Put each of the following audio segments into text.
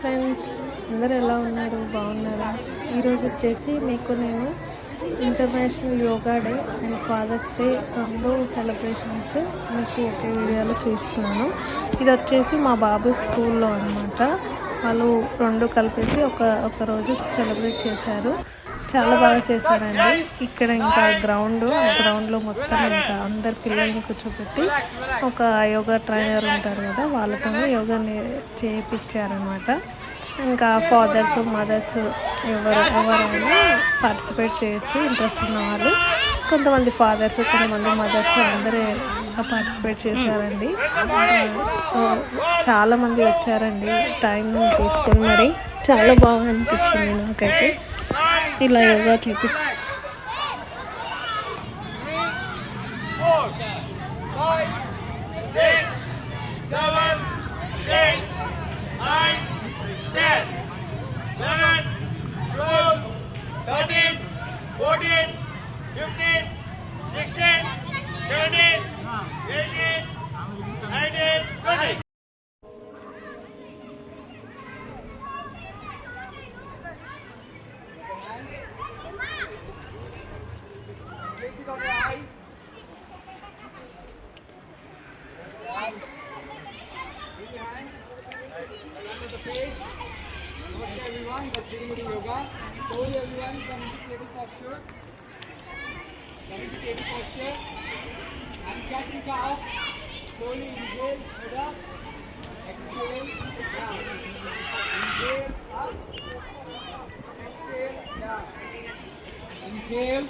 Friends అందరూ ఎలా ఉన్నారు? బాగున్నారా? ఈరోజు వచ్చేసి మీకు నేను international yoga day and father's day రెండు సెలబ్రేషన్స్ మీకు ఒకే వీడియోలో చేస్తున్నాను. ఇది వచ్చేసి మా బాబు స్కూల్లో అనమాట. వాళ్ళు రెండు కలిపేసి ఒక రోజు సెలబ్రేట్ చేశారు. చాలా బాగా చేశారండి. ఇక్కడ ఇంకా గ్రౌండ్లో మొత్తం ఇంకా అందరు పిల్లల్ని కూర్చోబెట్టి ఒక యోగా ట్రైనర్ ఉంటారు కదా, వాళ్ళతో యోగా చేయించారనమాట. ఇంకా ఫాదర్స్ మదర్స్ ఎవరైనా పార్టిసిపేట్ చేయొచ్చు, ఇంట్రెస్ట్ ఉన్న వాళ్ళు. కొంతమంది ఫాదర్స్ కొంతమంది మదర్స్ అందరూ పార్టిసిపేట్ చేశారండి. చాలామంది వచ్చారండి టైం తీసుకొని. మరి చాలా బాగా అనిపించింది నాకైతే ఇలా యోగా చేపి. Namaste everyone, that's beginning to yoga. Slowly everyone come into table posture. Come into table posture. And cat and cow. Slowly inhale, head up. Exhale, down. Inhale, up. Exhale, down. Inhale.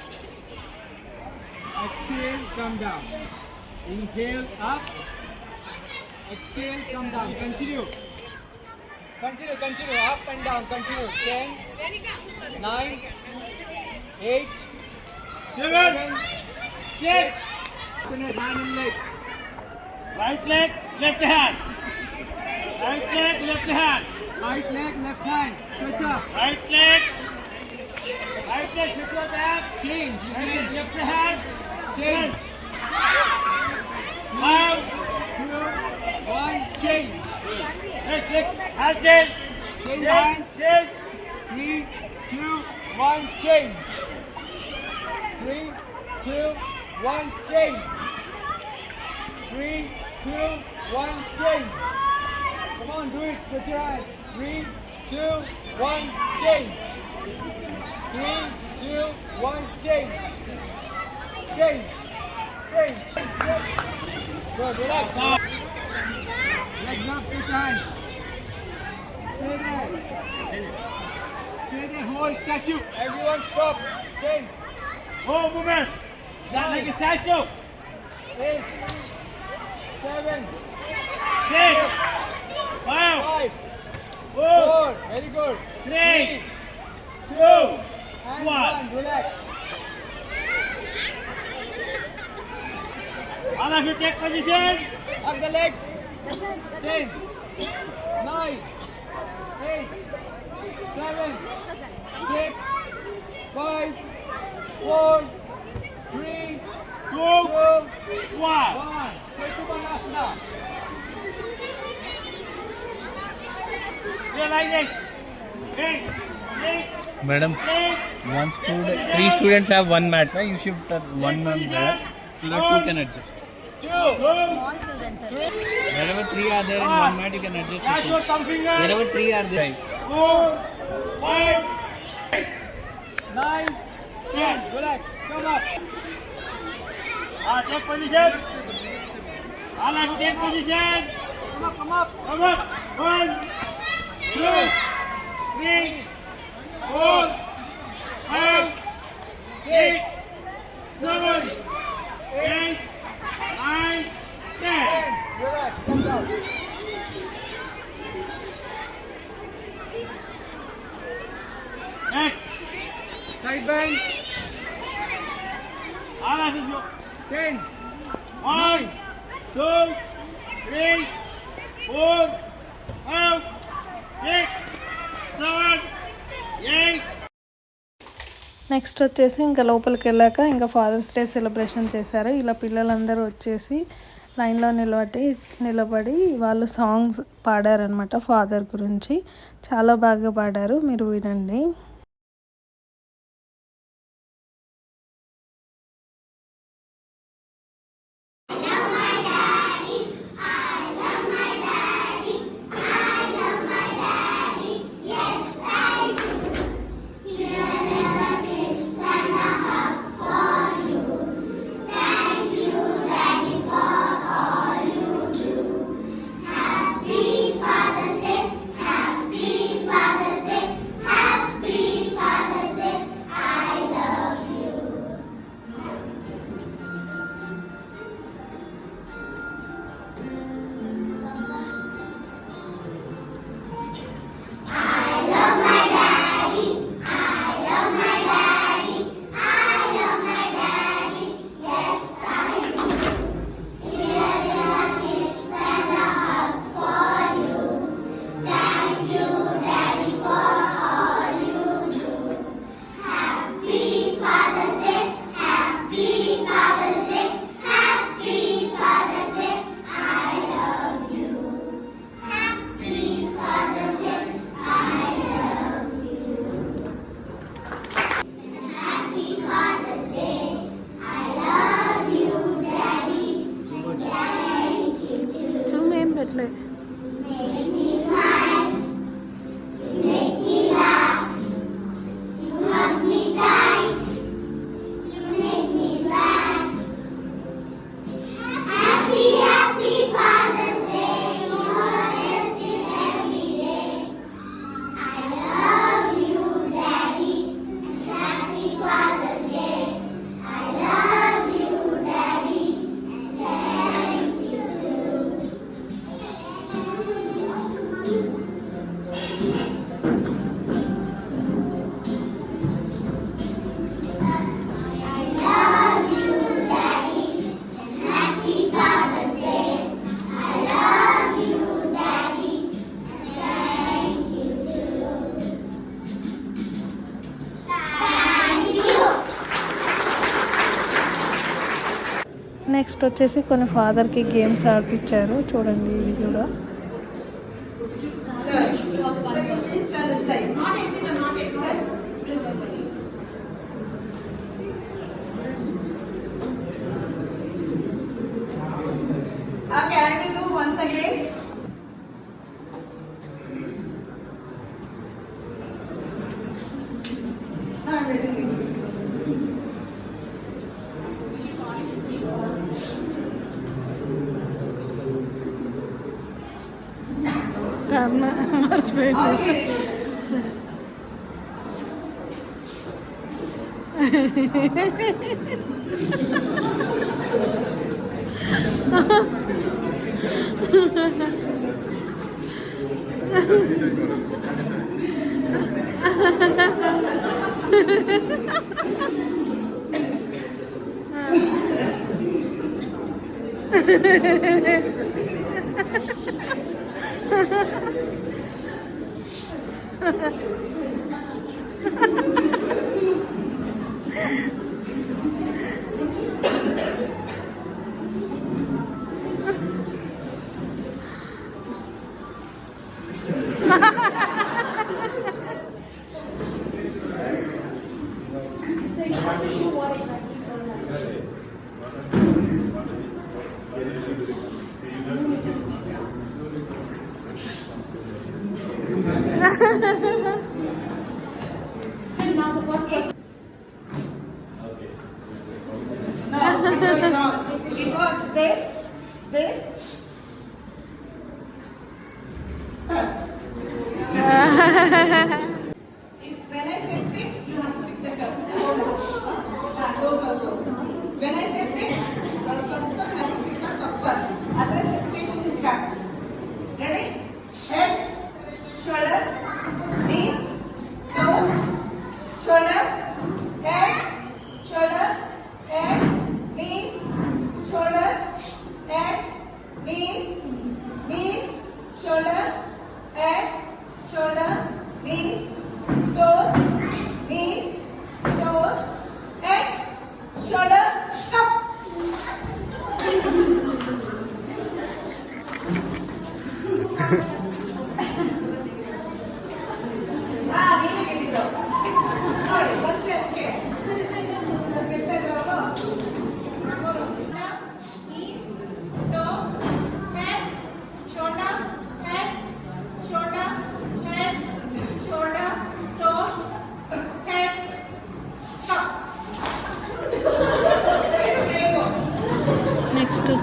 Exhale, come down. Inhale, up. Exhale, come down. Continue. Continue, up and down, continue. 10, 9, 8, 7, 6. Alternate hand and leg. Right leg, left hand. Right leg, left hand. Right leg, left hand. Stretch up. Right leg, stretch your back. Change. Left hand, Change. 1, 2, 1, change. next leg, hand change. Change hands. Change. 3, 2, 1, change. 3, 2, 1, change. 3, 2, 1, change. Come on, do it. Stretch your hands. 3, 2, 1, change. 3, 2, 1, change. Change. Good, relax. Legs up, switch hands. Stay there. Stay there, hold statue. Everyone stop. Change. More movement. Stand like a statue. 8, 7, 6, 5, 5, 4, 4. Very good. 3, 2, And 1. 1. Relax. All of you take position. Up the legs. 10, 9, 8, 7, 6, 5, 4, 3, 2, 1. 1. Setu Balasana. Here like this. 8, Madam, 3 students have one mat, right? You shift one on there so that 2 can adjust. 2, Wherever 3 are there in one mat, you can adjust. Catch your thumb finger. Wherever 3 are there. 4, 5, 9, 10. Relax. Come up. take position. All of you take position. Come up. Come up. Come up. 1, 2, 3, 4, 5, 6, 7, 8, 9, 10. Relax. Come down. Next. Side bend. All of you. 10, 1, 2, 3, 4, 5, 6, 7, 8. Next వచ్చేసి ఇంకా లోపలికి వెళ్ళాక ఇంకా fathers day celebration చేశారు. ఇలా పిల్లలందరూ వచ్చేసి లైన్లో నిలబడి వాళ్ళు సాంగ్స్ పాడారనమాట ఫాదర్ గురించి. చాలా బాగా పాడారు, మీరు వినండి. ఏం పెట్టలే. నెక్స్ట్ వచ్చేసి కొన్ని ఫాదర్కి గేమ్స్ ఆడిపించారు, చూడండి ఇది కూడా. Can we do once again? I'm ready. karena mర్చిపోయింది. No, it was wrong. It was this. If when I say pick, you have to pick the cup. Those also. When I say pick, the first one has to pick the cup first. Otherwise, repetition will start. Ready? Head, shoulder, knees, toes, shoulder, head, shoulder, head, knees, shoulder, head, knees, shoulder, head, shoulder, knees, toes, head, shoulder, up.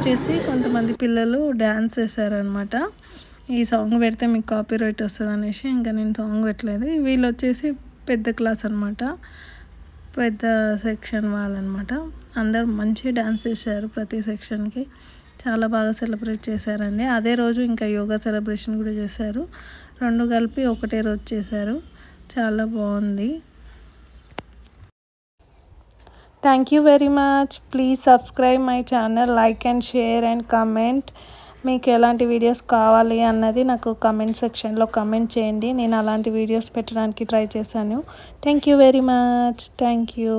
వచ్చేసి కొంతమంది పిల్లలు dance చేశారనమాట. ఈ song పెడితే మీకు copyright వస్తుంది అనేసి ఇంకా నేను సాంగ్ పెట్టలేదు. వీళ్ళు వచ్చేసి పెద్ద క్లాస్ అనమాట, పెద్ద సెక్షన్ వాళ్ళనమాట. అందరు మంచి డ్యాన్స్ చేశారు, ప్రతి సెక్షన్కి చాలా బాగా సెలబ్రేట్ చేశారండి. అదే రోజు ఇంకా యోగా సెలబ్రేషన్ కూడా చేశారు, రెండు కలిపి ఒకటే రోజు చేశారు. చాలా బాగుంది. Thank you very much. Please subscribe my channel, like and share and comment. మీకు ఎలాంటి వీడియోస్ కావాలి అన్నది నాకు కమెంట్ సెక్షన్లో కమెంట్ చేయండి. నేను అలాంటి వీడియోస్ పెట్టడానికి ట్రై చేశాను. Thank you very much. Thank you.